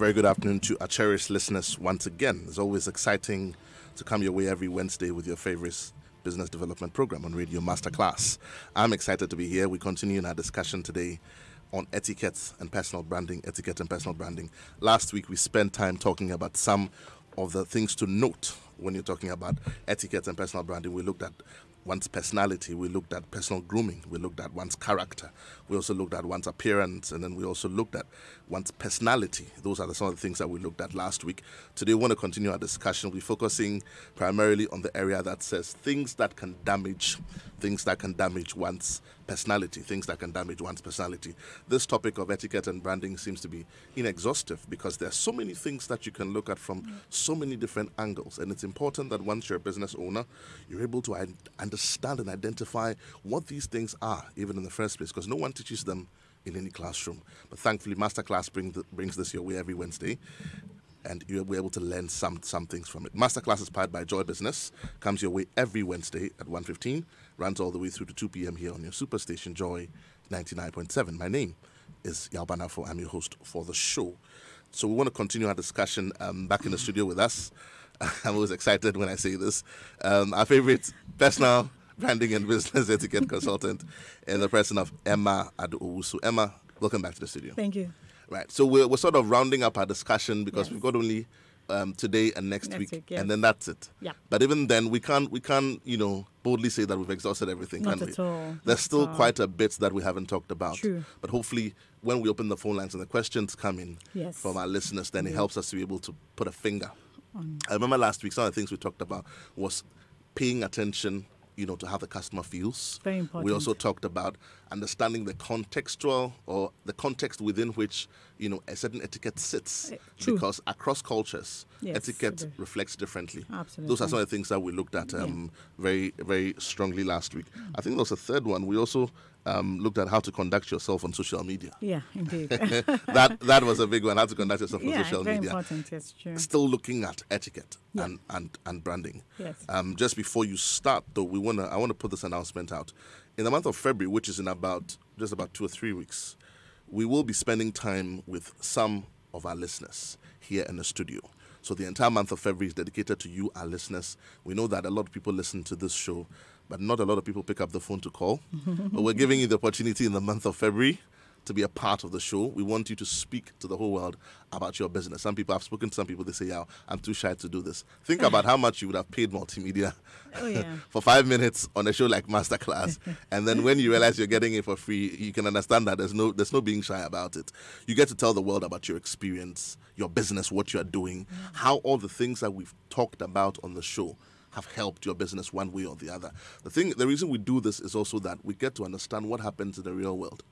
very good afternoon to our cherished listeners once again. It's always exciting to come your way every Wednesday with your favorite business development program on Radio Masterclass. I'm excited to be here. We continue in our discussion today on etiquette and personal branding. Last week, we spent time talking about some of the things to note when you're talking about etiquette and personal branding. We looked at one's personality, we looked at personal grooming, we looked at one's character, we also looked at one's appearance, and then we also looked at one's personality. Those are some of the things that we looked at last week. Today we want to continue our discussion. We're focusing primarily on the area that says things that can damage one's personality, This topic of etiquette and branding seems to be inexhaustive because there are so many things that you can look at from so many different angles, and it's important that once you're a business owner, you're able to understand and identify what these things are, even in the first place, because no one teaches them in any classroom. But thankfully, Masterclass brings this your way every Wednesday, and you'll be able to learn some things from it. Masterclass is powered by Joy Business, comes your way every Wednesday at 1:15, runs all the way through to 2 p.m. here on your superstation, Joy 99.7. My name is Yalbanafo. I'm your host for the show. So we want to continue our discussion back in the studio with us. I'm always excited when I say this. Our favorite personal branding and business etiquette consultant in the person of Emma Adu-Owusu. Emma, welcome back to the studio. Thank you. Right, so we're sort of rounding up our discussion because we've got only today and next week, yes. And then that's it. Yeah. But even then, we can't boldly say that we've exhausted everything, Not can we? at all. There's still quite a bit that we haven't talked about. True. But hopefully, when we open the phone lines and the questions come in from our listeners, then it helps us to be able to put a finger. I remember last week, some of the things we talked about was paying attention, to how the customer feels. Very important. We also talked about understanding the contextual or the context within which, a certain etiquette sits. True. Because across cultures, etiquette reflects differently. Absolutely. Those are some of the things that we looked at very, very strongly last week. I think there was a third one. We also looked at how to conduct yourself on social media. Yeah, indeed. that was a big one, how to conduct yourself on social very media. Important, yes, true. Still looking at etiquette and branding. Yes. Just before you start, though, I want to put this announcement out. In the month of February, which is in just about 2 or 3 weeks, we will be spending time with some of our listeners here in the studio. So the entire month of February is dedicated to you, our listeners. We know that a lot of people listen to this show, but not a lot of people pick up the phone to call. But we're giving you the opportunity in the month of February to be a part of the show. We want you to speak to the whole world about your business. Some people, I've spoken to some people, they say, yeah, I'm too shy to do this. Think about how much you would have paid multimedia for 5 minutes on a show like Masterclass. And then when you realize you're getting it for free, you can understand that there's no being shy about it. You get to tell the world about your experience, your business, what you're doing, how all the things that we've talked about on the show have helped your business one way or the other. The reason we do this is also that we get to understand what happens in the real world.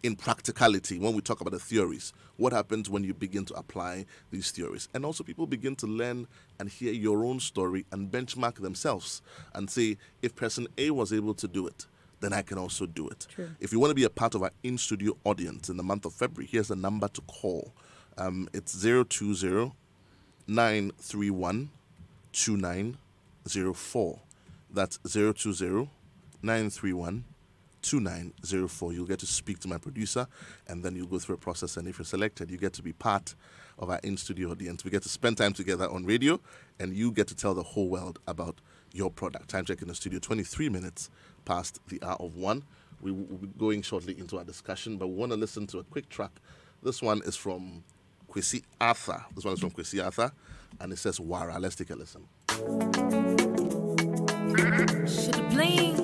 In practicality, when we talk about the theories, what happens when you begin to apply these theories? And also people begin to learn and hear your own story and benchmark themselves and say, if person A was able to do it, then I can also do it. True. If you want to be a part of our in-studio audience in the month of February, here's the number to call. It's 020-931-2904. That's 020-931-2904. You'll get to speak to my producer, and then you'll go through a process, and if you're selected, you get to be part of our in-studio audience. We get to spend time together on radio, and you get to tell the whole world about your product. Time check in the studio, 23 minutes past the hour of 1. We will be going shortly into our discussion, but we want to listen to a quick track. This one is from Kwesi Arthur. And it says Wara. Let's take a listen. Shoulda blinked.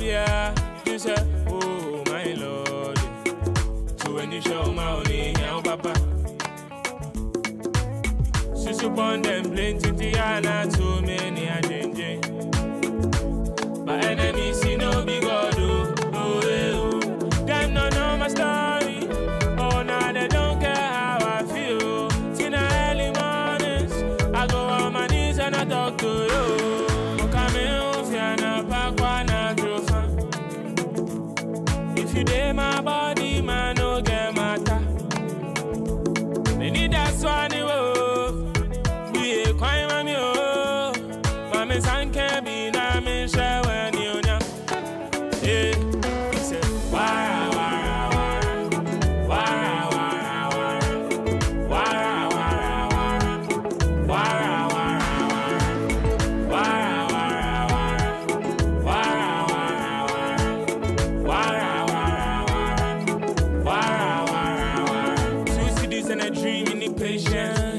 fear. You say, oh my Lord. So when you show my only, yeah, papa. Susu born them plenty, Tiana, too many, and Jane. My enemies see no big God, oh, them no know my story. Oh, now they don't care how I feel. See now early mornings, I go on my knees and I talk to you. If you dare my body, man, no get matter. They need that swan, we a crime on you. Mama san can be na me share when you know. He said, wara wara wara wara wara wara wara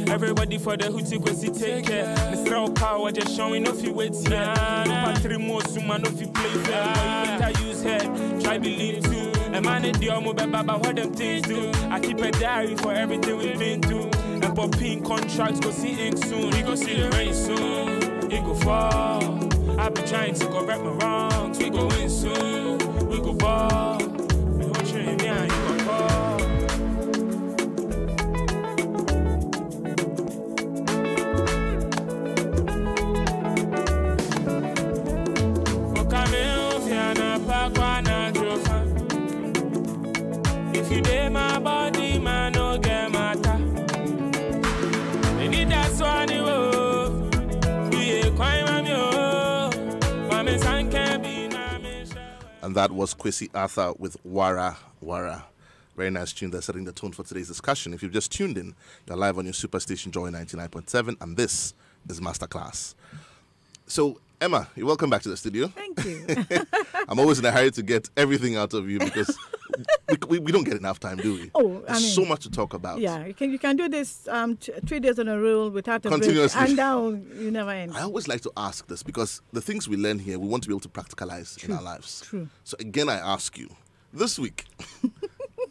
everybody for the hootie kwesi take care. Mr. Power just showing off you wait here. Patri mo suma no fi play fair. You better use head, try believe too. And man it the omo baba what them things do. I keep a diary for everything we've been through. And popping contracts go see ink soon. We go see the rain soon. It go fall. I be trying to correct my wrongs. We go win soon. We go ball. We go train me and you go call. If you dare my body, man, no get matter. They need that swan, we a crime on you. Mama san can be na me. And that was Kwesi Arthur with Wara Wara. Very nice tune there, setting the tone for today's discussion. If you've just tuned in, you're live on your superstation Joy 99.7, and this is Masterclass. So, Emma, you're welcome back to the studio. Thank you. I'm always in a hurry to get everything out of you because we don't get enough time, do we? Oh, There's so much to talk about. Yeah, you can do this 3 days on a roll without a break, Continuously. and now you never end. I always like to ask this because the things we learn here, we want to be able to practicalize in our lives. True. So again, I ask you, this week,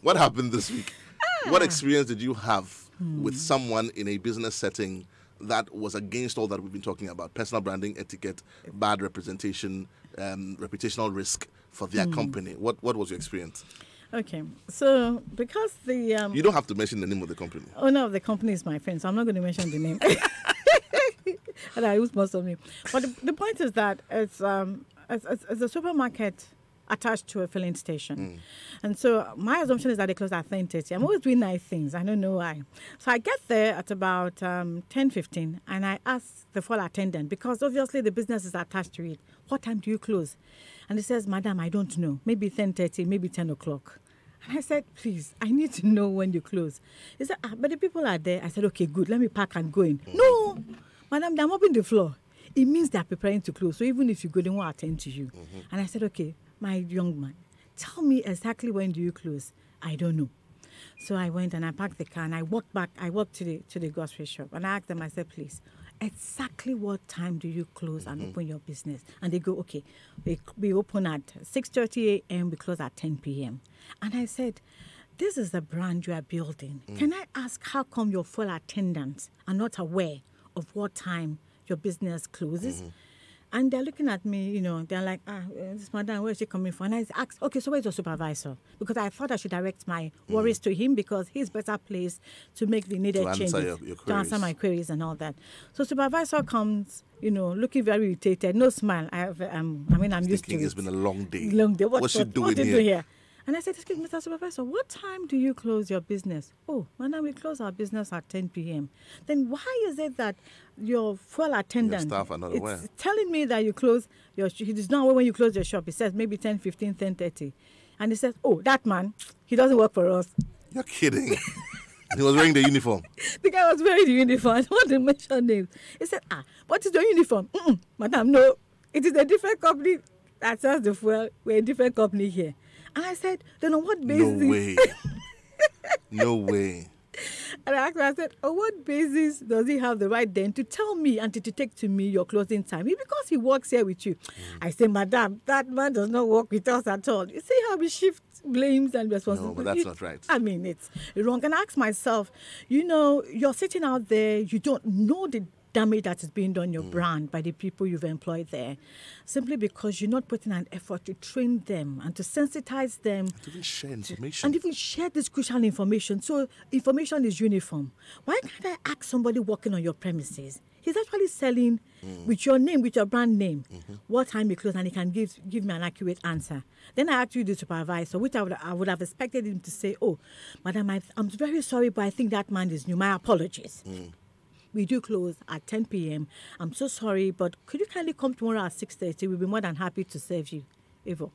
what happened this week? What experience did you have with someone in a business setting that was against all that we've been talking about? Personal branding, etiquette, bad representation, reputational risk for their company. What was your experience? Okay, so because the... you don't have to mention the name of the company. owner of the company is my friend, so I'm not going to mention the name. And I use most of me. But the point is that it's a supermarket attached to a filling station. And so my assumption is that they close at 10:30. I'm always doing nice things. I don't know why. So I get there at about 10:15 and I ask the full attendant, because obviously the business is attached to it, what time do you close? And he says, Madam, I don't know. Maybe 10:30, maybe 10 o'clock. And I said, please, I need to know when you close. He said, but the people are there. I said, okay, good. Let me pack and go in. No, Madam, they're mopping the floor. It means they're preparing to close. So even if you go, they won't attend to you. And I said, okay, my young man, tell me exactly when do you close? I don't know. So I went and I packed the car and I walked back. I walked to the grocery shop and I asked them, I said, please, exactly what time do you close and open your business? And they go, okay, we open at 6:30 a.m., we close at 10 p.m. And I said, this is the brand you are building. Can I ask how come your full attendants are not aware of what time your business closes? And they're looking at me, they're like, this madam, where is she coming from? And I asked, okay, so where's your supervisor? Because I thought I should direct my worries to him because he's better placed to make the needed changes. To answer my queries and all that. So supervisor comes, looking very irritated, no smile. I'm used to it. It's been a long day. What's she doing here? And I said, excuse me, Mr. Supervisor, what time do you close your business? Oh, madam, we close our business at 10 p.m. Then why is it that your full attendant your staff are not aware? Telling me that you close your he does not know when you close your shop. He says maybe 10:15, 10:30. And he says, oh, that man, he doesn't work for us. You're kidding. He was wearing the uniform. The guy was wearing the uniform. I don't want to mention names. He said, what is your uniform? Madam, no, it is a different company that sells the fuel. We're a different company here. And I said, then on what basis? No way. No way. And I asked him, I said, on what basis does he have the right then to tell me and to take to me your closing time? Because he works here with you. I say, Madam, that man does not work with us at all. You see how we shift blames and responsibilities? No, but that's not right. I mean, it's wrong. And I ask myself, you're sitting out there, you don't know the damage that is being done on your brand by the people you've employed there, simply because you're not putting an effort to train them and to sensitize them. To even share information. And even share this crucial information. So information is uniform. Why can't I ask somebody working on your premises? He's actually selling with your name, with your brand name, what time you close, and he can give me an accurate answer. Then I actually the supervisor, which I would have expected him to say, oh, madam, I'm very sorry, but I think that man is new. My apologies. We do close at 10 p.m. I'm so sorry, but could you kindly come tomorrow at 6:30? We'll be more than happy to serve you. Evo.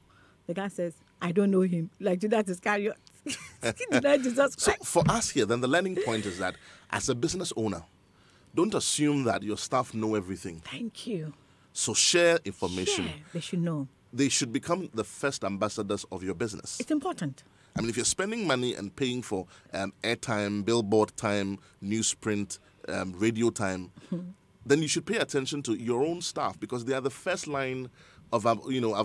The guy says, I don't know him. Like Judas Iscariot. Jesus So Christ. for us here, then the learning point is that as a business owner, don't assume that your staff know everything. Thank you. So share information. Share. They should know. They should become the first ambassadors of your business. It's important. I mean, if you're spending money and paying for airtime, billboard time, newsprint, radio time, then you should pay attention to your own staff because they are the first line of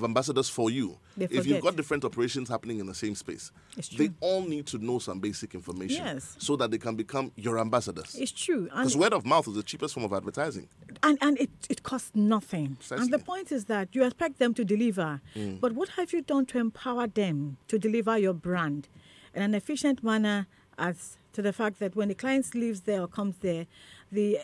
ambassadors for you. If you've forget. got different operations happening in the same space, It's true. they all need to know some basic information Yes. so that they can become your ambassadors. It's true. Because word of mouth is the cheapest form of advertising. And it costs nothing. Precisely. And the point is that you expect them to deliver. But what have you done to empower them to deliver your brand in an efficient manner as to the fact that when the client leaves there or comes there, the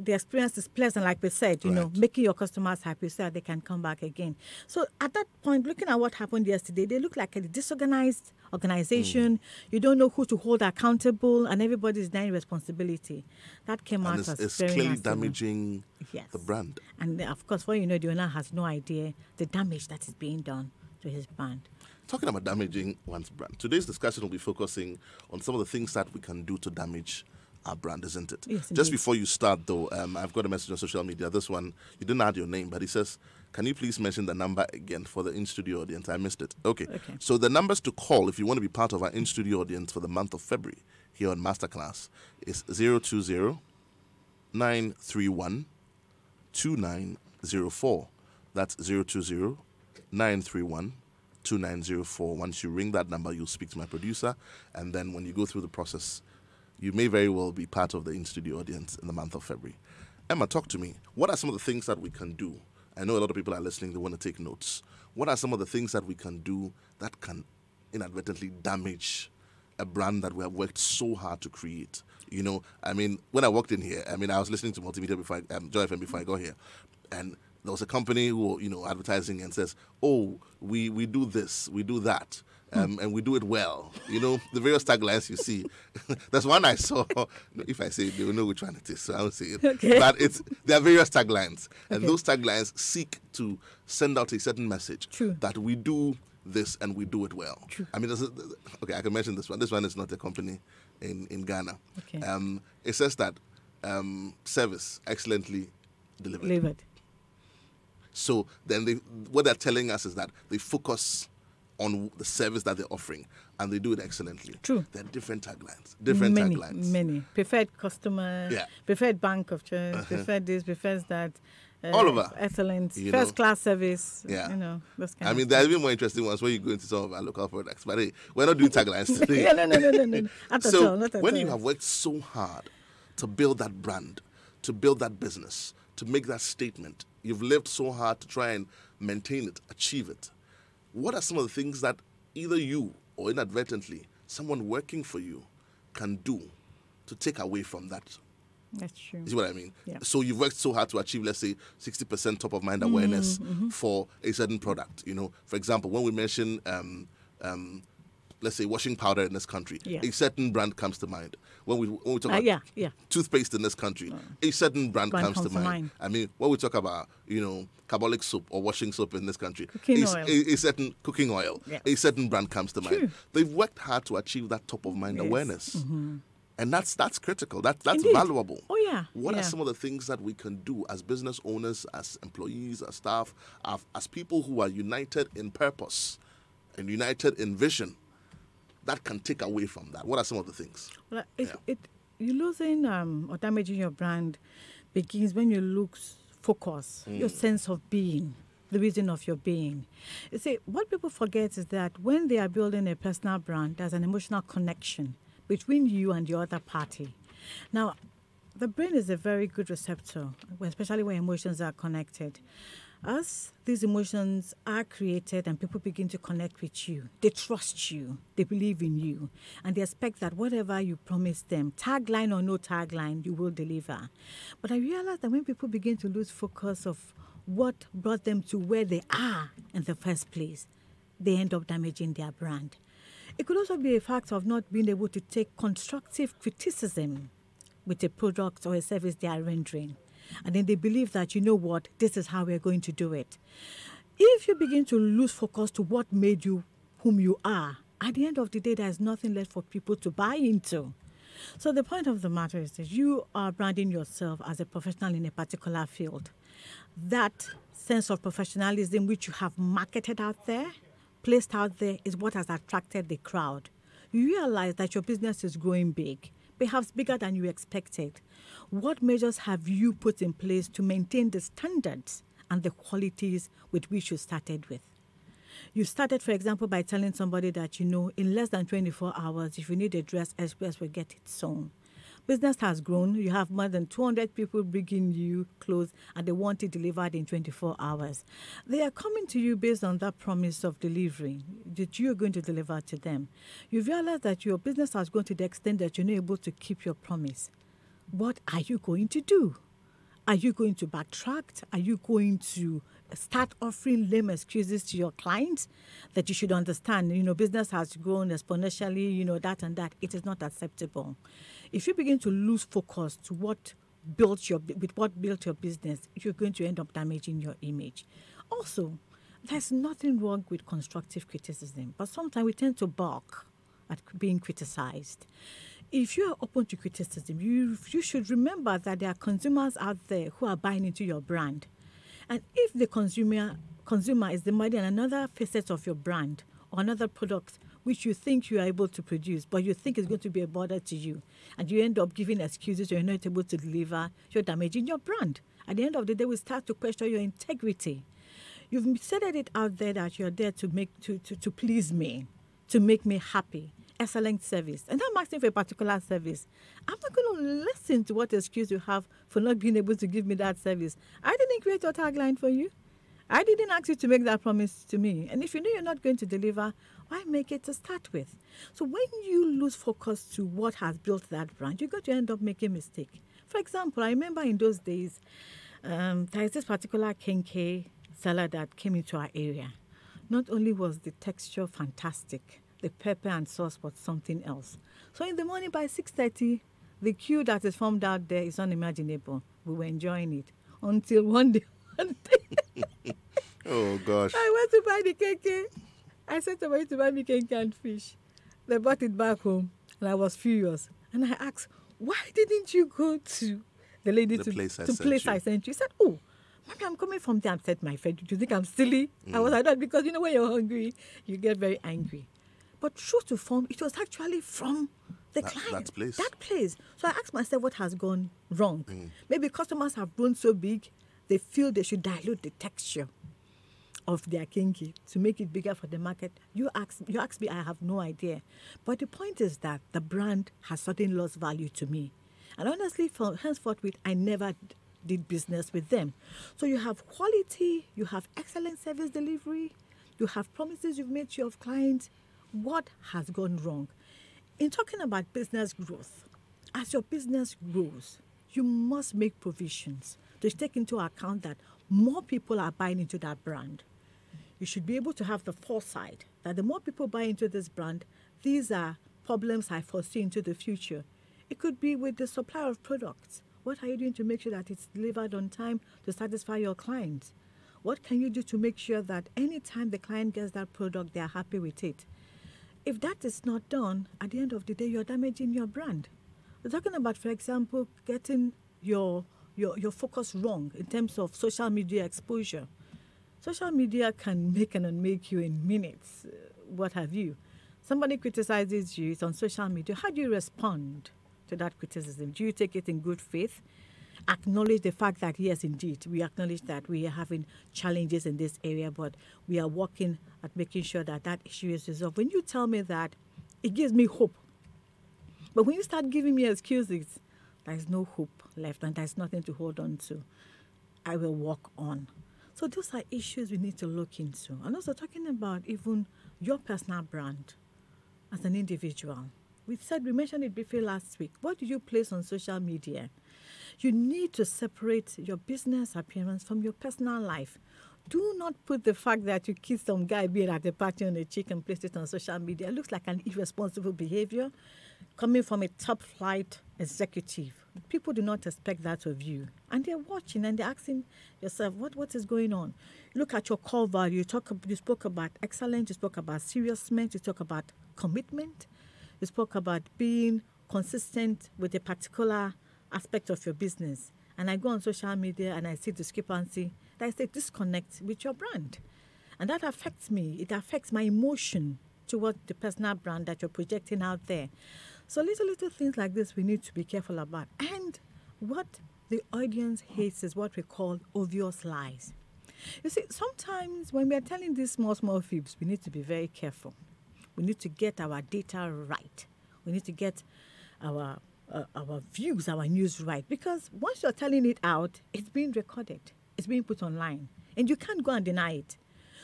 experience is pleasant, like we said, Right. making your customers happy so that they can come back again. So at that point, looking at what happened yesterday, they look like a disorganized organization. You don't know who to hold accountable, and everybody's denying responsibility. That came And out as it's very clearly nasty. damaging Yes. the brand. And of course, the owner has no idea the damage that is being done to his brand. Talking about damaging one's brand, today's discussion will be focusing on some of the things that we can do to damage our brand, isn't it? Yes, Just indeed. before you start, though, I've got a message on social media. This one, you didn't add your name, but he says, can you please mention the number again for the in-studio audience? I missed it. Okay. So the numbers to call if you want to be part of our in-studio audience for the month of February here on Masterclass is 020-931-2904. That's 020-931-2904. Once you ring that number, you'll speak to my producer, and then when you go through the process, you may very well be part of the in-studio audience in the month of February. Emma, talk to me. What are some of the things that we can do? I know a lot of people are listening, they want to take notes. What are some of the things that we can do that can inadvertently damage a brand that we have worked so hard to create? When I walked in here, I was listening to Multimedia before, Joy FM before I got here, and there was a company who, advertising and says, oh, we do this, we do that. And we do it well. The various taglines you see. There's one I saw. If I say it, they will know which one it is, so I won't say it. Okay. But there are various taglines. And Okay. those taglines seek to send out a certain message. True. That we do this and we do it well. True. I can mention this one. This one is not a company in Ghana. Okay. It says that service excellently delivered. Delivered. So then what they're telling us is that they focus on the service that they're offering, and they do it excellently. True. There are different taglines. Many. Preferred customer, Yeah. preferred bank of choice, preferred this, preferred that. All over. Excellent. You First know. class service. Yeah. Those kind of There are even more interesting ones when you go into some of our local products. But hey, we're not doing taglines today. Yeah, no. Not at all. Not at when all. you have worked so hard to build that brand, to build that business, to make that statement, you've lived so hard to try and maintain it, achieve it. What are some of the things that either you or inadvertently someone working for you can do to take away from that? That's true. You see what I mean? Yeah. So you've worked so hard to achieve, let's say, 60% top of mind awareness for a certain product. For example, when we mention, let's say, washing powder in this country, Yeah. a certain brand comes to mind. When we talk about yeah. toothpaste in this country, a certain brand comes to mind. When we talk about, carbolic soap or washing soap in this country, Cooking oil. a certain cooking oil, Yes. a certain brand comes to mind. True. They've worked hard to achieve that top of mind Yes. awareness. And that's critical. That's Indeed. valuable. Oh, yeah. What are Yeah. some of the things that we can do as business owners, as employees, as staff, as people who are united in purpose and united in vision that can take away from that? What are some of the things? Well, you losing or damaging your brand begins when you lose focus, your sense of being, the reason of your being. You see, what people forget is that when they are building a personal brand, there's an emotional connection between you and the other party. Now, the brain is a very good receptor, especially when emotions are connected. As these emotions are created and people begin to connect with you, they trust you, they believe in you, and they expect that whatever you promise them, tagline or no tagline, you will deliver. But I realized that when people begin to lose focus of what brought them to where they are in the first place, they end up damaging their brand. It could also be a fact of not being able to take constructive criticism with a product or a service they are rendering. And then they believe that, you know what, this is how we're going to do it. If you begin to lose focus to what made you whom you are, at the end of the day, there's nothing left for people to buy into. So the point of the matter is that you are branding yourself as a professional in a particular field. That sense of professionalism which you have marketed out there, placed out there, is what has attracted the crowd. You realize that your business is growing big, perhaps bigger than you expected. What measures have you put in place to maintain the standards and the qualities with which you started with? You started, for example, by telling somebody that, in less than 24 hours, if you need a dress, Express will get it sewn. Business has grown. You have more than 200 people bringing you clothes, and they want it delivered in 24 hours. They are coming to you based on that promise of delivery that you are going to deliver to them. You realize that your business has grown to the extent that you're not able to keep your promise. What are you going to do? Are you going to backtrack? Are you going to start offering lame excuses to your clients that you should understand? Business has grown exponentially, that and that. It is not acceptable. If you begin to lose focus to what built your business, you're going to end up damaging your image. Also, there's nothing wrong with constructive criticism, but sometimes we tend to balk at being criticized. If you are open to criticism, you should remember that there are consumers out there who are buying into your brand. And if the consumer is demanding another facet of your brand or another product which you think you are able to produce, but you think is going to be a bother to you, and you end up giving excuses you're not able to deliver, you're damaging your brand. At the end of the day, we start to question your integrity. You've said it out there that you're there to please me, to make me happy. Excellent service. And I'm asking for a particular service. I'm not going to listen to what excuse you have for not being able to give me that service. I didn't create your tagline for you. I didn't ask you to make that promise to me. And if you know you're not going to deliver, why make it to start with? So when you lose focus to what has built that brand, you're going to end up making a mistake. For example, I remember in those days, there is this particular Kenkey seller that came into our area. Not only was the texture fantastic, the pepper and sauce was something else. So in the morning by 6:30, the queue that is formed out there is unimaginable. We were enjoying it until one day. Oh, gosh. I went to buy the Kenkey. I sent somebody to buy me Kenkey and fish. They brought it back home, and I was furious. And I asked, why didn't you go to the lady to place I sent you? She said, oh, Mommy, I'm coming from there. I said, my friend, do you think I'm silly? I was like that because, when you're hungry, you get very angry. But true to form, it was actually from the client. That place. So I asked myself what has gone wrong. Maybe customers have grown so big, they feel they should dilute the texture of their Kenkey to make it bigger for the market. You ask me, I have no idea. But the point is that the brand has suddenly lost value to me. And honestly, henceforth, I never did business with them. So you have quality, you have excellent service delivery, you have promises you've made to your clients. What has gone wrong? In talking about business growth, as your business grows, you must make provisions to take into account that more people are buying into that brand. You should be able to have the foresight that the more people buy into this brand, these are problems I foresee into the future. It could be with the supply of products. What are you doing to make sure that it's delivered on time to satisfy your clients? What can you do to make sure that anytime the client gets that product, they are happy with it? If that is not done, at the end of the day, you're damaging your brand. We're talking about, for example, getting your focus wrong in terms of social media exposure. Social media can make and unmake you in minutes, what have you. Somebody criticizes you, it's on social media. How do you respond to that criticism? Do you take it in good faith? Acknowledge the fact that, yes, indeed, we acknowledge that we are having challenges in this area, but we are working at making sure that that issue is resolved. When you tell me that, it gives me hope. But when you start giving me excuses, there's no hope left and there's nothing to hold on to. I will walk on. So those are issues we need to look into. And also talking about even your personal brand as an individual. We mentioned it briefly last week. What do you place on social media? You need to separate your business appearance from your personal life. Do not put the fact that you kissed some guy being at a party on a cheek and place it on social media. It looks like an irresponsible behavior coming from a top flight executive. People do not expect that of you. And they're watching and they're asking yourself, what is going on? Look at your core value. You spoke about excellence. You spoke about seriousness. You spoke about commitment. You spoke about being consistent with a particular aspect of your business. And I go on social media and I see discrepancy. There's a disconnect with your brand. And that affects me. It affects my emotion towards the personal brand that you're projecting out there. So little things like this we need to be careful about. And what the audience hates is what we call obvious lies. You see, sometimes when we are telling these small fibs, we need to be very careful. We need to get our data right. We need to get our views, our news right. Because once you're telling it out, it's being recorded. It's being put online. And you can't go and deny it.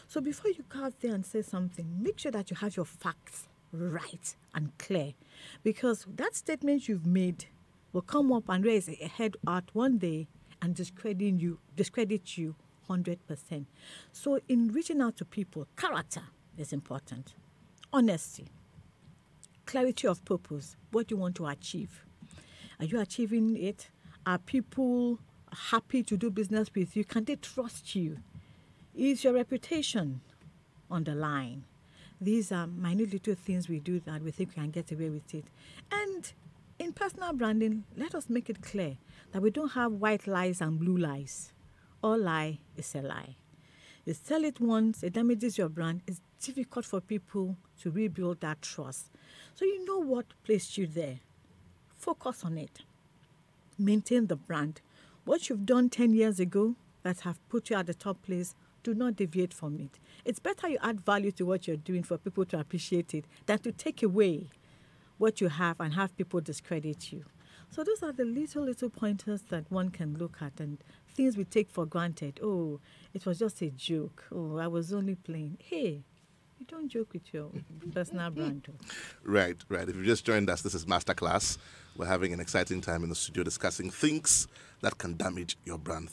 So before you go out there and say something, make sure that you have your facts right and clear. Because that statement you've made will come up and raise a head out one day and discredit you 100%. So in reaching out to people, character is important. Honesty, clarity of purpose, what you want to achieve. Are you achieving it? Are people happy to do business with you? Can they trust you? Is your reputation on the line? These are minute little things we do that we think we can get away with it. And in personal branding, let us make it clear that we don't have white lies and blue lies. All lie is a lie. You sell it once, it damages your brand. It's difficult for people to rebuild that trust. So you know what placed you there. Focus on it. Maintain the brand. What you've done 10 years ago that have put you at the top place, do not deviate from it. It's better you add value to what you're doing for people to appreciate it than to take away what you have and have people discredit you. So those are the little pointers that one can look at and things we take for granted. Oh, it was just a joke. Oh, I was only playing. Hey, you don't joke with your personal brand. Right. If you just joined us, this is Masterclass. We're having an exciting time in the studio discussing things that can damage your brand,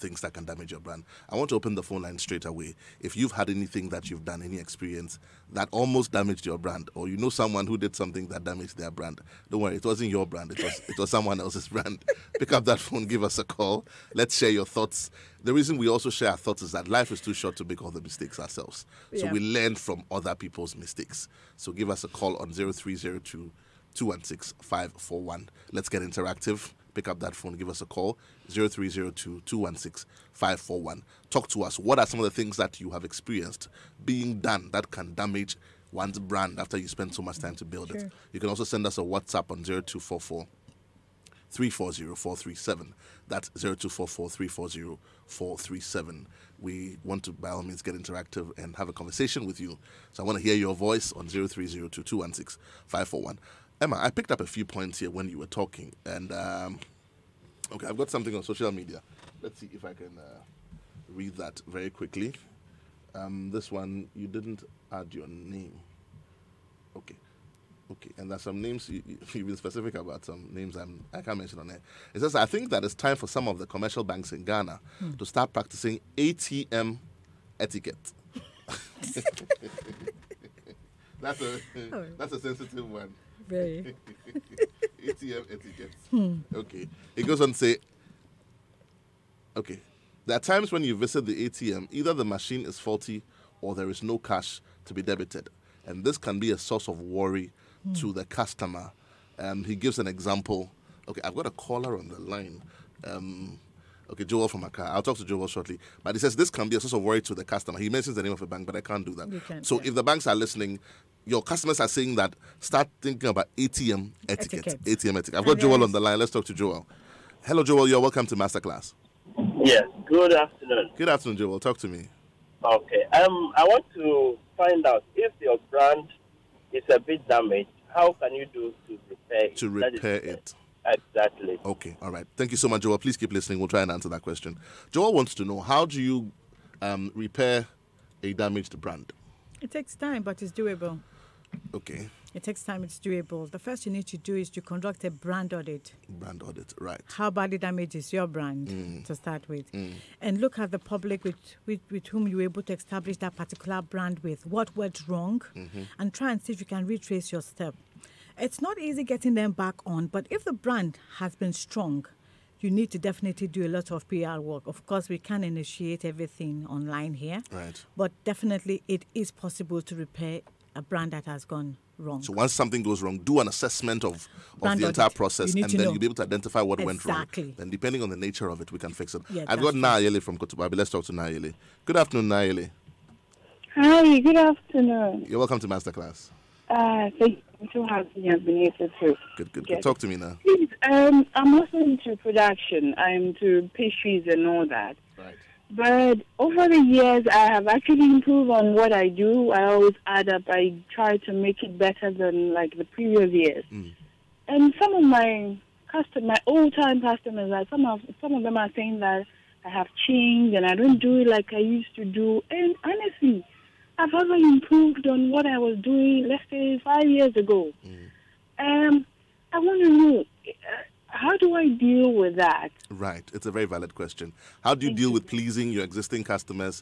I want to open the phone line straight away. If you've had anything that you've done, any experience that almost damaged your brand, or you know someone who did something that damaged their brand, don't worry, it wasn't your brand, it was someone else's brand. Pick up that phone, give us a call. Let's share your thoughts. The reason we also share our thoughts is that life is too short to make all the mistakes ourselves. So we learn from other people's mistakes. So give us a call on 0302 216 541. Let's get interactive. Pick up that phone, give us a call, 0302 216 541. Talk to us. What are some of the things that you have experienced being done that can damage one's brand after you spend so much time to build it? You can also send us a WhatsApp on 0244 340 437. That's 0244 340 437. We want to, by all means, get interactive and have a conversation with you. So I want to hear your voice on 0302 216 541. Emma, I picked up a few points here when you were talking, and okay, I've got something on social media. Let's see if I can read that very quickly. This one, you didn't add your name. Okay, and there's some names you've been specific about. Some names I can't mention on there. It says, I think that it's time for some of the commercial banks in Ghana to start practicing ATM etiquette. That's a sensitive one. Very. ATM etiquette. Okay. It goes on to say, okay, there are times when you visit the ATM, either the machine is faulty or there is no cash to be debited. And this can be a source of worry to the customer. He gives an example. Okay, I've got a caller on the line. Okay, Joel from Accra. I'll talk to Joel shortly. But he says this can be a source of worry to the customer. He mentions the name of a bank, but I can't do that. You can't, so if the banks are listening, your customers are saying that start thinking about ATM etiquette. Etiquette. ATM etiquette. I've got Joel on the line. Let's talk to Joel. Hello, Joel. You're welcome to Masterclass. Yes, good afternoon. Good afternoon, Joel. Talk to me. Okay, I want to find out if your brand is a bit damaged, how can you do to repair it? To repair it. Exactly. Okay, all right. Thank you so much, Joel. Please keep listening. We'll try and answer that question. Joel wants to know, how do you repair a damaged brand? It takes time, but it's doable. Okay. It takes time, it's doable. The first you need to do is to conduct a brand audit. Brand audit, right. How badly damaged is your brand to start with? And look at the public with whom you were able to establish that particular brand with. What went wrong? And try and see if you can retrace your step. It's not easy getting them back on, but if the brand has been strong, you need to definitely do a lot of PR work. Of course, we can initiate everything online here. Right. But definitely it is possible to repair a brand that has gone wrong. So once something goes wrong, do an assessment of Brand the entire audit. process, You need and to then know. you'll be able to identify what went wrong. Exactly. Then depending on the nature of it, we can fix it. Yeah, I've got that's true. Nayeli from Kotobabi. Let's talk to Nayeli. Good afternoon, Nayeli. Hi, good afternoon. You're welcome to Masterclass. Thank you for having me. I've been able to. Good. Yes. Talk to me now. Please, I'm also into production. I'm into pastries and all that. Right. But over the years, I have actually improved on what I do. I always add up. I try to make it better than like the previous years. And some of my old-time customers, some of them are saying that I have changed and I don't do it like I used to do. And honestly, I've ever improved on what I was doing, let's say, 5 years ago. I want to know, how do I deal with that? Right. It's a very valid question. How do you deal with pleasing your existing customers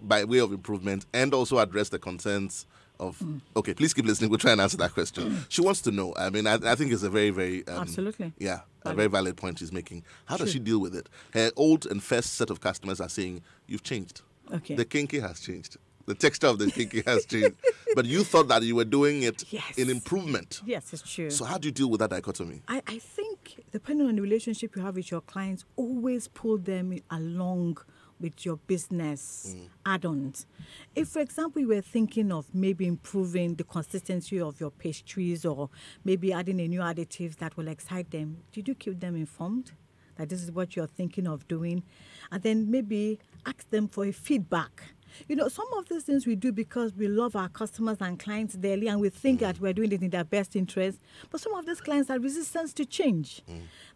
by way of improvement, and also address the concerns of... Okay, please keep listening. We'll try and answer that question. She wants to know. I mean, I think it's a very, very... Absolutely. Yeah, a very valid point she's making. How does she deal with it? Her old and first set of customers are saying, you've changed. Okay. The kinky has changed. The texture of the kinky has changed. But you thought that you were doing it Yes. in improvement. Yes, it's true. So how do you deal with that dichotomy? I think, depending on the relationship you have with your clients, always pull them along with your business add-ons. If, for example, you were thinking of maybe improving the consistency of your pastries, or maybe adding a new additive that will excite them, did you keep them informed that this is what you're thinking of doing? And then maybe ask them for a feedback. You know, some of these things we do because we love our customers and clients dearly, and we think that we're doing it in their best interest. But some of these clients are resistant to change.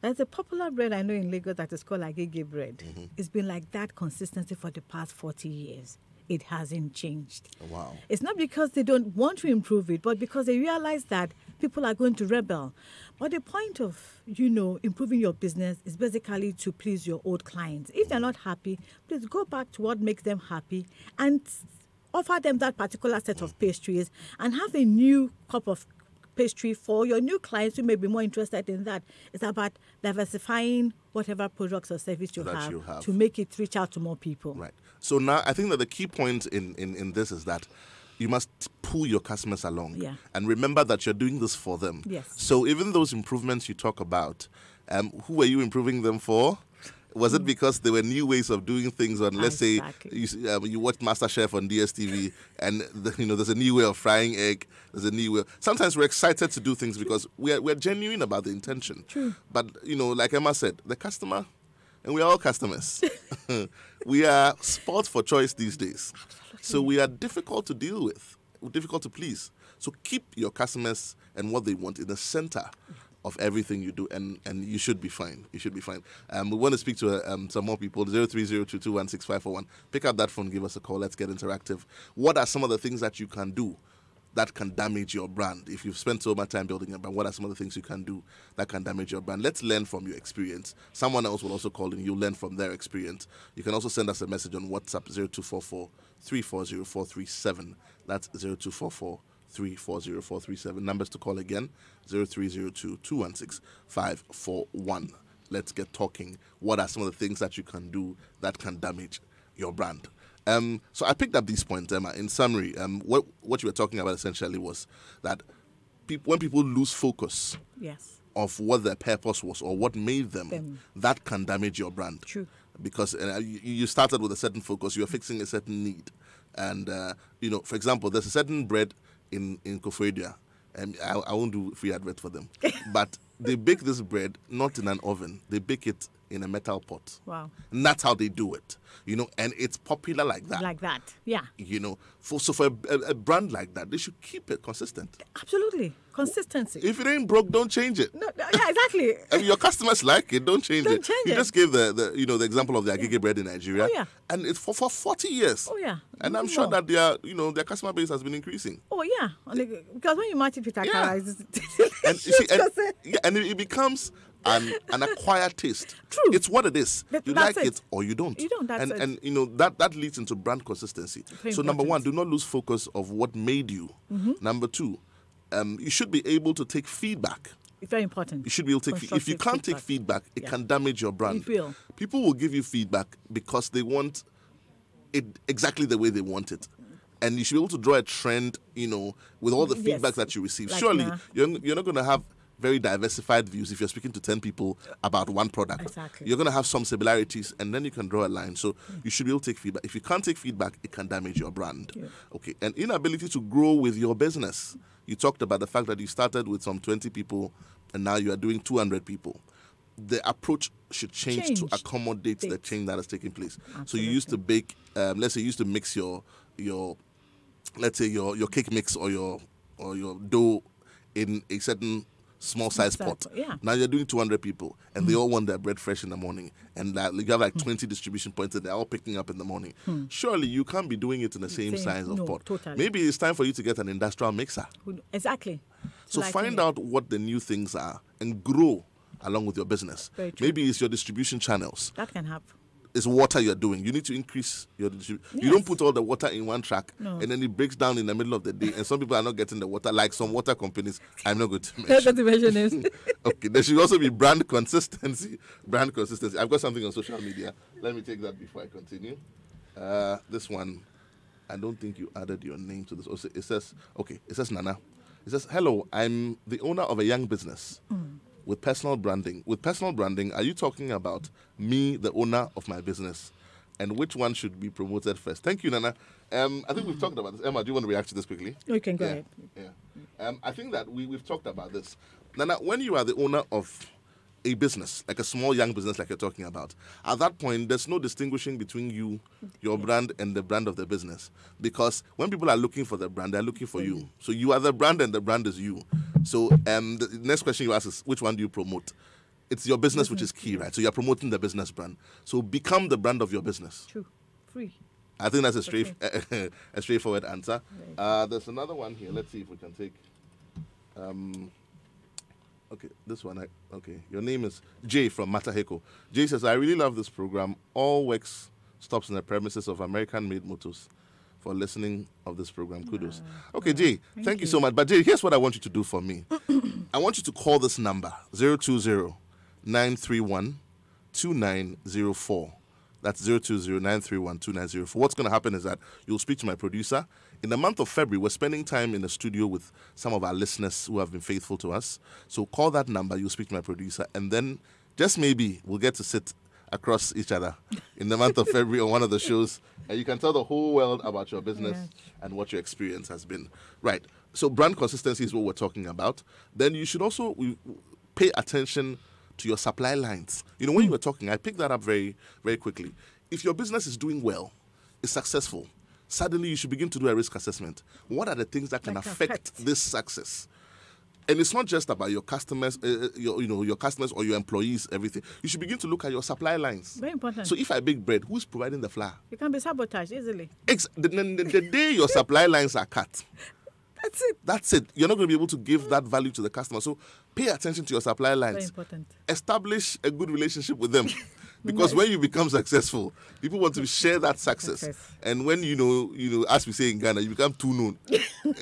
There's a popular bread I know in Lagos that is called Agege bread. It's been like that consistency for the past 40 years. It hasn't changed. Wow. It's not because they don't want to improve it, but because they realize that people are going to rebel. But the point of, improving your business is basically to please your old clients. If they're not happy, please go back to what makes them happy and offer them that particular set of pastries, and have a new cup of pastry for your new clients who may be more interested in that. It's about diversifying whatever products or service you have to make it reach out to more people. Right. So now I think that the key point in this is that you must pull your customers along. Yeah. And remember that you're doing this for them. Yes. So even those improvements you talk about, who were you improving them for? Was it because there were new ways of doing things on, let's Exactly. say, you watched MasterChef on DSTV, and there's a new way of frying egg. There's a new way. Sometimes we're excited to do things because we're genuine about the intention. True. But like Emma said, the customer, and we are all customers. We are spoiled for choice these days. Absolutely. So we are difficult to deal with, difficult to please. So keep your customers and what they want in the center of everything you do, and you should be fine. You should be fine. We want to speak to some more people. 0302216541. Pick up that phone, give us a call. Let's get interactive. What are some of the things that you can do that can damage your brand? If you've spent so much time building a brand, what are some of the things you can do that can damage your brand? Let's learn from your experience. Someone else will also call in. You'll learn from their experience. You can also send us a message on WhatsApp, 0244 340437. That's 0244 340437. Numbers to call again, 0302 216 541. Let's get talking. What are some of the things that you can do that can damage your brand? So I picked up these points, Emma. In summary, what you were talking about essentially was that when people lose focus Yes. of what their purpose was or what made them, that can damage your brand. True. Because you started with a certain focus, you're fixing a certain need. And, for example, there's a certain bread in Koforidua. I won't do free advert for them. But they bake this bread not in an oven. They bake it in a metal pot. Wow. And that's how they do it. And it's popular like that. Like that, yeah. For a brand like that, they should keep it consistent. Absolutely. Consistency. If it ain't broke, don't change it. No, yeah, exactly. If your customers like it, don't change it. Change you it. just gave the example of the Agege bread in Nigeria. Oh, yeah. And it's for 40 years. Oh, yeah. And I'm sure that their customer base has been increasing. Oh, yeah. Because when you match it with Akara, and it becomes an acquired taste. True. It's what it is. You That's like it or you don't. You don't, that's it. And that leads into brand consistency. So number one, do not lose focus of what made you. Number two, you should be able to take feedback. It's very important. You should be able to take if you can't take feedback, it can damage your brand. It will. People will give you feedback because they want it exactly the way they want it. And you should be able to draw a trend, with all the feedback that you receive. Like Surely, now. you're not going to have very diversified views if you're speaking to 10 people about one product. Exactly. You're going to have some similarities, and then you can draw a line. So you should be able to take feedback. If you can't take feedback, it can damage your brand. Yeah. Okay. And inability to grow with your business. You talked about the fact that you started with some 20 people, and now you are doing 200 people. The approach should change to accommodate the change that has taken place. Absolutely. So you used to bake, let's say you used to mix your let's say your cake mix or your dough in a certain small size pot. Yeah. Now you're doing 200 people, and they all want their bread fresh in the morning, and you have like 20 distribution points, and they're all picking up in the morning. Surely you can't be doing it in the same size of pot. Totally. Maybe it's time for you to get an industrial mixer. Exactly. So find out what the new things are and grow along with your business. Very true. Maybe it's your distribution channels. That can happen. It's water you're doing. You need to increase your distribution. You Yes. don't put all the water in one track, No. and then it breaks down in the middle of the day, and some people are not getting the water, like some water companies. I'm not going to Not mention. to mention names. Okay, there should also be brand consistency. Brand consistency. I've got something on social media. Let me take that before I continue. This one, I don't think you added your name to this. Also, it says Nana. It says, hello, I'm the owner of a young business with personal branding. With personal branding, are you talking about me, the owner of my business? And which one should be promoted first? Thank you, Nana. I think we've talked about this. Emma, do you want to react to this quickly? You can go ahead. Yeah. I think that we've talked about this. Nana, when you are the owner of a business, like a small young business like you're talking about, at that point, there's no distinguishing between you, your brand, and the brand of the business. Because when people are looking for the brand, they're looking for you. So you are the brand and the brand is you. So the next question you ask is, which one do you promote? It's your business which is key, right? So you're promoting the business brand. So become the brand of your business. True. Free. I think that's a straightforward answer. There's another one here. Let's see if we can take... Okay, this one. Okay, your name is Jay from Mataheko. Jay says, I really love this program. All works stops in the premises of American-made motors. For listening of this program. Kudos. Okay, Jay, thank you so much. But Jay, here's what I want you to do for me. I want you to call this number, 020-931-2904. That's 020-931-2904. What's going to happen is that you'll speak to my producer. In the month of February, we're spending time in the studio with some of our listeners who have been faithful to us. So call that number, you'll speak to my producer, and then just maybe we'll get to sit across each other in the month of February on one of the shows, and you can tell the whole world about your business and what your experience has been. Right. So brand consistency is what we're talking about. Then you should also pay attention to your supply lines. You know, when you were talking, I picked that up very, very quickly. If your business is doing well, is successful, suddenly you should begin to do a risk assessment. What are the things that can affect this success? And it's not just about your customers, your customers or your employees, everything. You should begin to look at your supply lines. Very important. So if I bake bread, who's providing the flour? You can be sabotaged easily. The day your supply lines are cut, That's it. that's it. You're not going to be able to give that value to the customer. So pay attention to your supply lines. Very important. Establish a good relationship with them. Because when you become successful, people want to share that success. And when you know, as we say in Ghana, you become too known.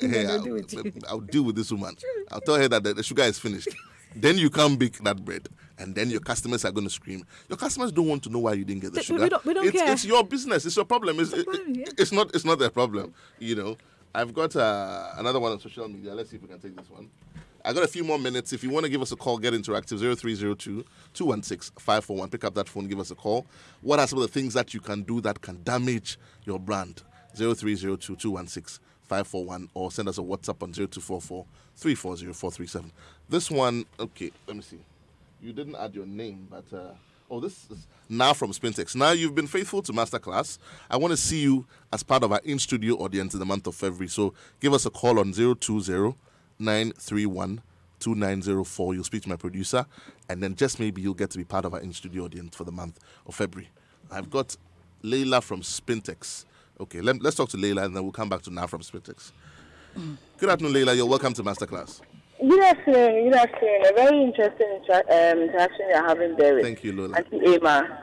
Hey, I'll deal with this woman. I'll tell her that the sugar is finished. Then you can't bake that bread. And then your customers are going to scream. Your customers don't want to know why you didn't get the sugar. We don't care. It's your business. It's your problem. It's not their problem. You know. I've got another one on social media. Let's see if we can take this one. I got a few more minutes. If you want to give us a call, get interactive. 0302-216-541. Pick up that phone, give us a call. What are some of the things that you can do that can damage your brand? 0302-216-541. 541 or send us a WhatsApp on 0244 340 437. This one, okay, let me see. You didn't add your name, but this is now from Spintex. Now, you've been faithful to Masterclass. I want to see you as part of our in-studio audience in the month of February. So give us a call on 020-931-2904. You'll speak to my producer, and then just maybe you'll get to be part of our in-studio audience for the month of February. I've got Leila from Spintex. Okay, let's talk to Leila, and then we'll come back to now from Spintex. Good afternoon, Leila. You're welcome to Masterclass. Good afternoon. Good afternoon. A very interesting interaction you're having there with Thank you, Lola. Auntie Emma.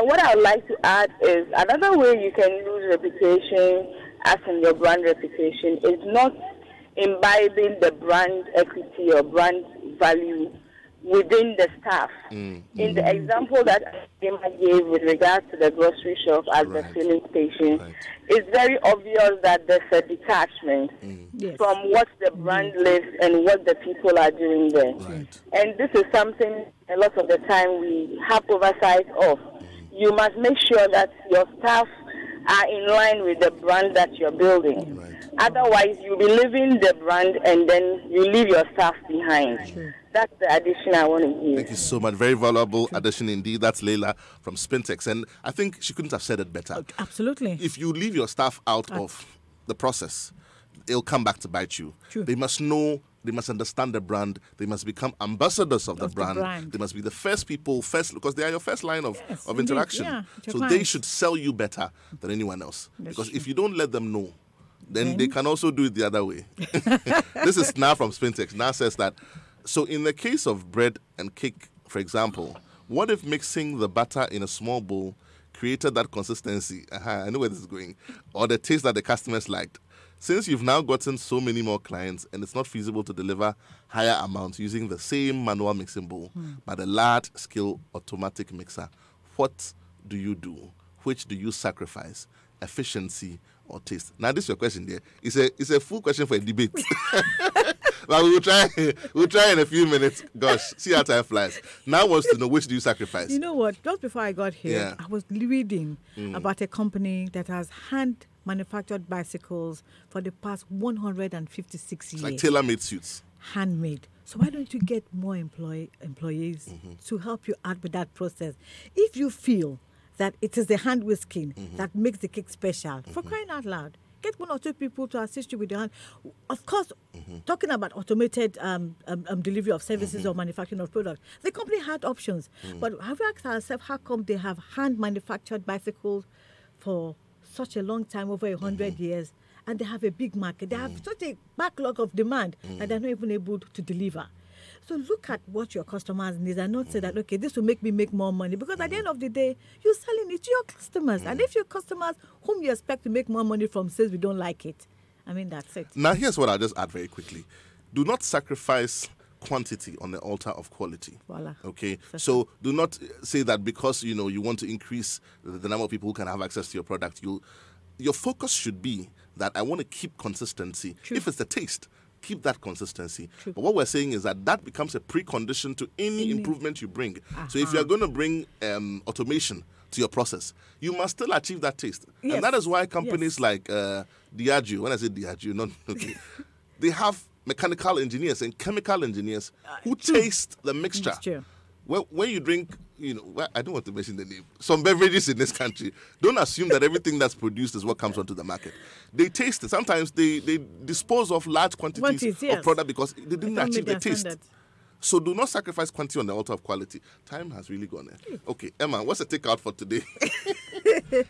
What I would like to add is another way you can lose reputation, as in your brand reputation, is not imbibing the brand equity or brand value within the staff. In the example that Emma gave with regards to the grocery shop at the filling station, it's very obvious that there's a detachment from what the brand lives and what the people are doing there. And this is something a lot of the time we have oversight of. You must make sure that your staff are in line with the brand that you're building. Otherwise, you'll be living the brand and then you leave your staff behind. That's the addition I want to give. Thank you so much. Very valuable addition indeed. That's Leila from Spintex. And I think she couldn't have said it better. Absolutely. If you leave your staff out of the process, it'll come back to bite you. They must know, they must understand the brand, they must become ambassadors of the brand. They must be the first people, because they are your first line of interaction. So they should sell you better than anyone else. Because if you don't let them know, then they can also do it the other way. This is now from Spintex. Now says that, so in the case of bread and cake, for example, what if mixing the batter in a small bowl created that consistency? I know where this is going. Or the taste that the customers liked. Since you've now gotten so many more clients and it's not feasible to deliver higher amounts using the same manual mixing bowl, but a large-scale automatic mixer, what do you do? Which do you sacrifice? Efficiency or taste? Now, this is your question there. It's a full question for a debate. But we'll try in a few minutes. Gosh, see how time flies. Now wants to know, which do you sacrifice? You know what? Just before I got here, I was reading about a company that has hand-manufactured bicycles for the past 156 years. Like tailor-made suits. Handmade. So why don't you get more employees to help you out with that process? If you feel that it is the hand whisking that makes the cake special, for crying out loud, get one or two people to assist you with your hand. Of course, talking about automated delivery of services or manufacturing of products, the company had options. But have we asked ourselves, how come they have hand-manufactured bicycles for such a long time, over 100 years, and they have a big market? They have such a backlog of demand that they're not even able to deliver. So look at what your customers need and not say that, okay, this will make me make more money. Because at the end of the day, you're selling it to your customers. And if your customers whom you expect to make more money from says we don't like it, I mean, that's it. Now, here's what I'll just add very quickly. Do not sacrifice quantity on the altar of quality. Voila. Okay? So do not say that because, you want to increase the number of people who can have access to your product. Your focus should be that I want to keep consistency. If it's the taste, keep that consistency. But what we're saying is that becomes a precondition to any improvement you bring. So if you're going to bring automation to your process, you must still achieve that taste. And that is why companies like Diageo, when I say Diageo, they have mechanical engineers and chemical engineers who taste the mixture. When you drink, I don't want to mention the name, some beverages in this country, don't assume that everything that's produced is what comes onto the market. They taste it. Sometimes they dispose of large quantities of product because they didn't achieve the taste. So do not sacrifice quantity on the altar of quality. Time has really gone there. Okay, Emma, what's the takeout for today?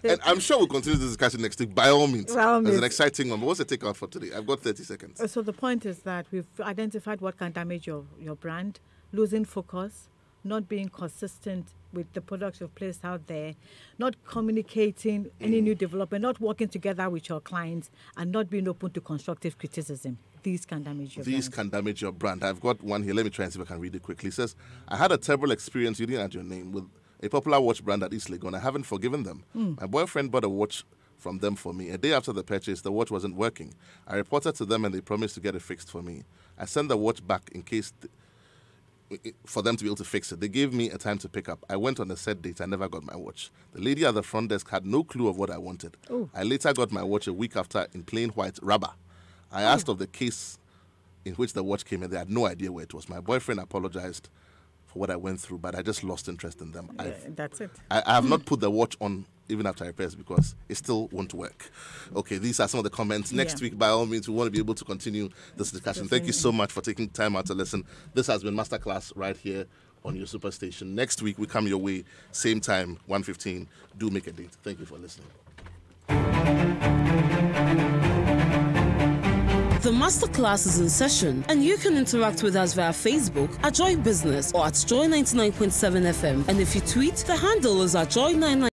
And I'm sure we'll continue this discussion next week, by all means. It's an exciting one. But what's the takeout for today? I've got 30 seconds. So the point is that we've identified what can damage your brand, losing focus, not being consistent with the products you've placed out there, not communicating any new development, not working together with your clients, and not being open to constructive criticism. These can damage your brand. I've got one here. Let me try and see if I can read it quickly. It says, I had a terrible experience, you didn't add your name, with a popular watch brand at East Legon. I haven't forgiven them. My boyfriend bought a watch from them for me. A day after the purchase, the watch wasn't working. I reported to them and they promised to get it fixed for me. I sent the watch back in case for them to be able to fix it. They gave me a time to pick up. I went on a set date. I never got my watch. The lady at the front desk had no clue of what I wanted. Ooh. I later got my watch a week after in plain white rubber. I asked of the case in which the watch came, and they had no idea where it was. My boyfriend apologized for what I went through, but I just lost interest in them. That's it. I have not put the watch on even after repairs because it still won't work. Okay, these are some of the comments. Next week, by all means, we want to be able to continue this discussion. Thank you so much for taking time out to listen. This has been Masterclass right here on your Superstation. Next week, we come your way, same time, 1:15. Do make a date. Thank you for listening. The Masterclass is in session, and you can interact with us via Facebook at Joy Business or at Joy 99.7 FM. And if you tweet, the handle is at Joy99.